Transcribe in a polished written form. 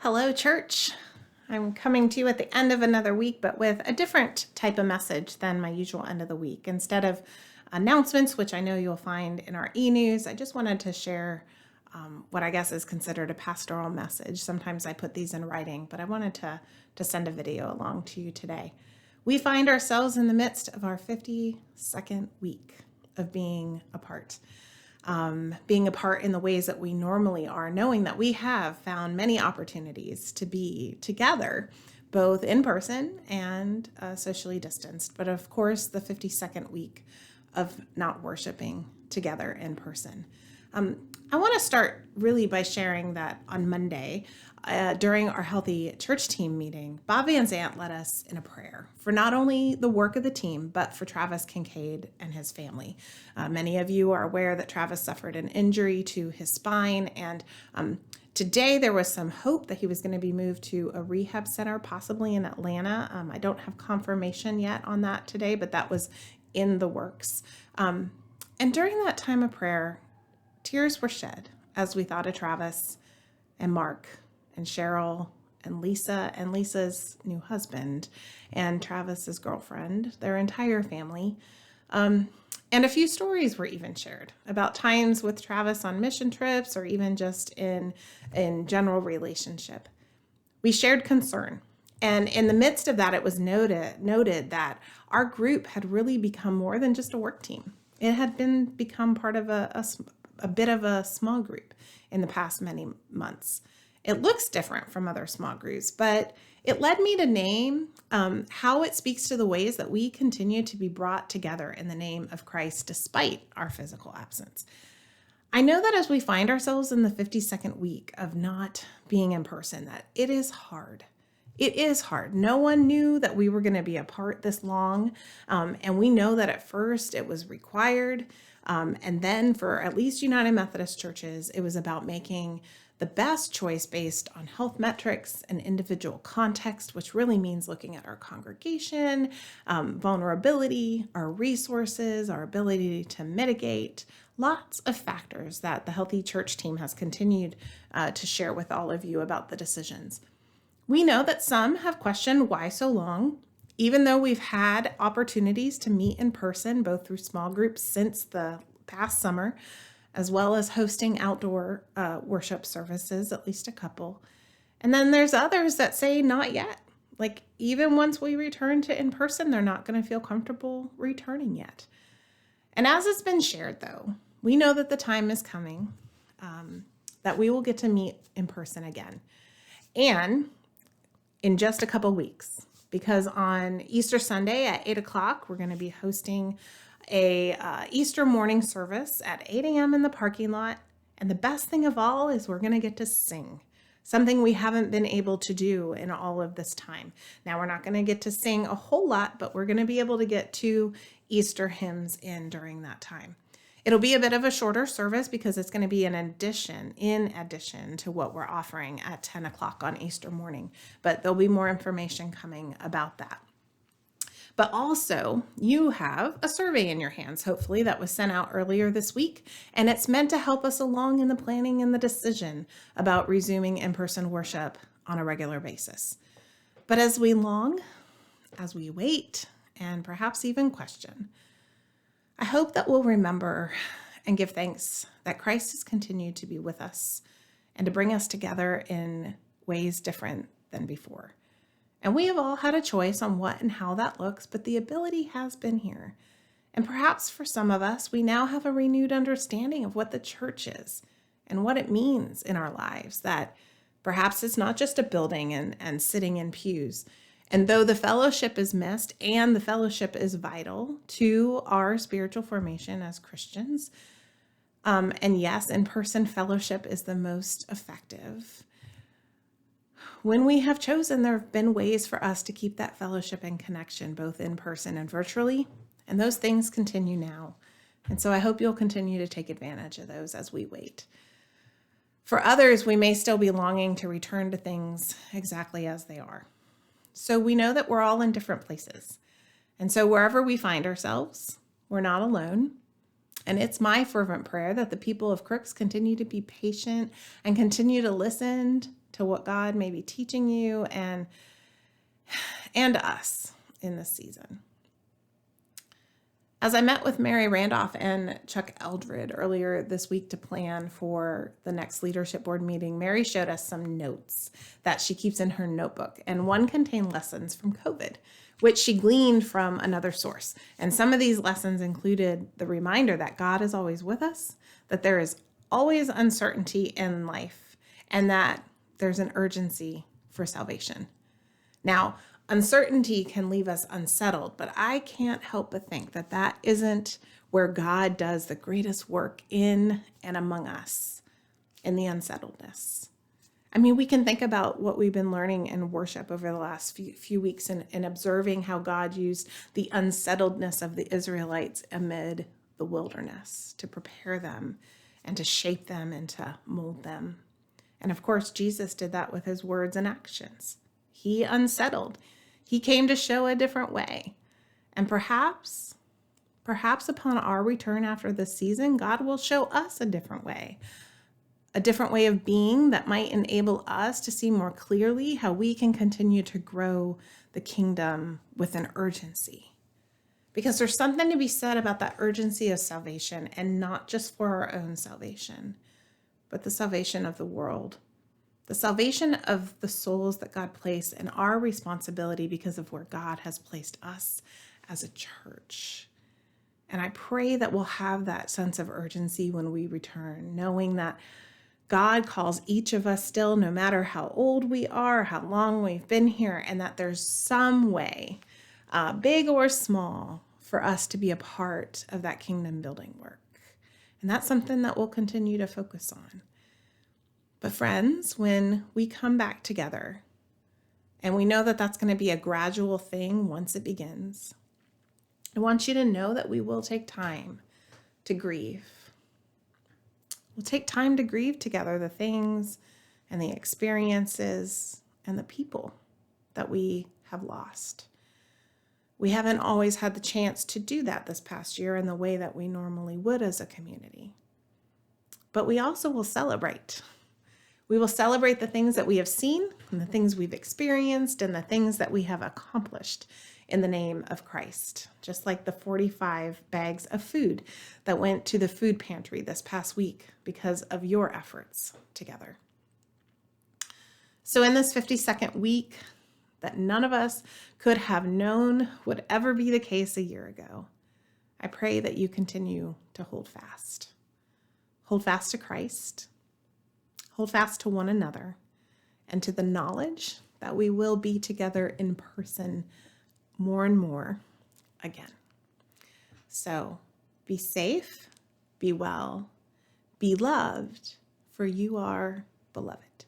Hello, church. I'm coming to you at the end of another week, but with a different type of message than my usual end of the week. Instead of announcements, which I know you'll find in our e-news, I just wanted to share what I guess is considered a pastoral message. Sometimes I put these in writing, but I wanted to send a video along to you today. We find ourselves in the midst of our 52nd week of being apart. Being apart in the ways that we normally are, knowing that we have found many opportunities to be together, both in person and socially distanced. But of course, the 52nd week of not worshiping together in person. I want to start really by sharing that on Monday, during our Healthy Church Team meeting, Bob Van Zant led us in a prayer for not only the work of the team, but for Travis Kincaid and his family. Many of you are aware that Travis suffered an injury to his spine, and today there was some hope that he was going to be moved to a rehab center, possibly in Atlanta. I don't have confirmation yet on that today, but that was in the works. And during that time of prayer, tears were shed as we thought of Travis and Mark and Cheryl and Lisa's new husband and Travis's girlfriend, their entire family. And a few stories were even shared about times with Travis on mission trips or even just in general relationship. We shared concern. And in the midst of that, it was noted that our group had really become more than just a work team. It had become part of a bit of a small group in the past many months. It looks different from other small groups, but it led me to name how it speaks to the ways that we continue to be brought together in the name of Christ despite our physical absence. I know that as we find ourselves in the 52nd week of not being in person, that it is hard. It is hard. No one knew that we were going to be apart this long, and we know that at first it was required. And then for at least United Methodist churches, it was about making the best choice based on health metrics and individual context, which really means looking at our congregation, vulnerability, our resources, our ability to mitigate, lots of factors that the Healthy Church Team has continued to share with all of you about the decisions. We know that some have questioned why so long, even though we've had opportunities to meet in person, both through small groups since the past summer, as well as hosting outdoor worship services, at least a couple. And then there's others that say not yet. Like even once we return to in person, they're not going to feel comfortable returning yet. And as it's been shared, though, we know that the time is coming that we will get to meet in person again. And in just a couple weeks, because on Easter Sunday at 8 o'clock, we're going to be hosting a Easter morning service at 8 a.m. in the parking lot. And the best thing of all is we're going to get to sing, something we haven't been able to do in all of this time. Now, we're not going to get to sing a whole lot, but we're going to be able to get 2 Easter hymns in during that time. It'll be a bit of a shorter service because it's going to be in addition to what we're offering at 10 o'clock on Easter morning. But there'll be more information coming about that. But also, you have a survey in your hands, hopefully, that was sent out earlier this week, and it's meant to help us along in the planning and the decision about resuming in-person worship on a regular basis. But as we wait, and perhaps even question, I hope that we'll remember and give thanks that Christ has continued to be with us and to bring us together in ways different than before. And we have all had a choice on what and how that looks, but the ability has been here. And perhaps for some of us, we now have a renewed understanding of what the church is and what it means in our lives, that perhaps it's not just a building and sitting in pews. And though the fellowship is missed and the fellowship is vital to our spiritual formation as Christians, and yes, in-person fellowship is the most effective. When we have chosen, there have been ways for us to keep that fellowship and connection, both in person and virtually, and those things continue now. And so I hope you'll continue to take advantage of those as we wait. For others, we may still be longing to return to things exactly as they are. So we know that we're all in different places. And so wherever we find ourselves, we're not alone. And it's my fervent prayer that the people of Crooks continue to be patient and continue to listen to what God may be teaching you and us in this season. As I met with Mary Randolph and Chuck Eldred earlier this week to plan for the next leadership board meeting, Mary showed us some notes that she keeps in her notebook, and one contained lessons from COVID, which she gleaned from another source. And some of these lessons included the reminder that God is always with us, that there is always uncertainty in life, and that there's an urgency for salvation. Now, uncertainty can leave us unsettled, but I can't help but think that that isn't where God does the greatest work in and among us, in the unsettledness. I mean, we can think about what we've been learning in worship over the last few weeks and observing how God used the unsettledness of the Israelites amid the wilderness to prepare them and to shape them and to mold them. And of course, Jesus did that with his words and actions. He unsettled. He came to show a different way. And perhaps upon our return after this season, God will show us a different way of being that might enable us to see more clearly how we can continue to grow the kingdom with an urgency. Because there's something to be said about that urgency of salvation, and not just for our own salvation, but the salvation of the world. The salvation of the souls that God placed, and our responsibility because of where God has placed us as a church. And I pray that we'll have that sense of urgency when we return, knowing that God calls each of us still, no matter how old we are, how long we've been here, and that there's some way, big or small, for us to be a part of that kingdom building work. And that's something that we'll continue to focus on. But friends, when we come back together, and we know that that's going to be a gradual thing once it begins, I want you to know that we will take time to grieve. We'll take time to grieve together the things and the experiences and the people that we have lost. We haven't always had the chance to do that this past year in the way that we normally would as a community. But we also will celebrate. We will celebrate the things that we have seen and the things we've experienced and the things that we have accomplished in the name of Christ, just like the 45 bags of food that went to the food pantry this past week because of your efforts together. So in this 52nd week that none of us could have known would ever be the case a year ago, I pray that you continue to hold fast. Hold fast to Christ. Hold fast to one another and to the knowledge that we will be together in person more and more again. So be safe, be well, be loved, for you are beloved.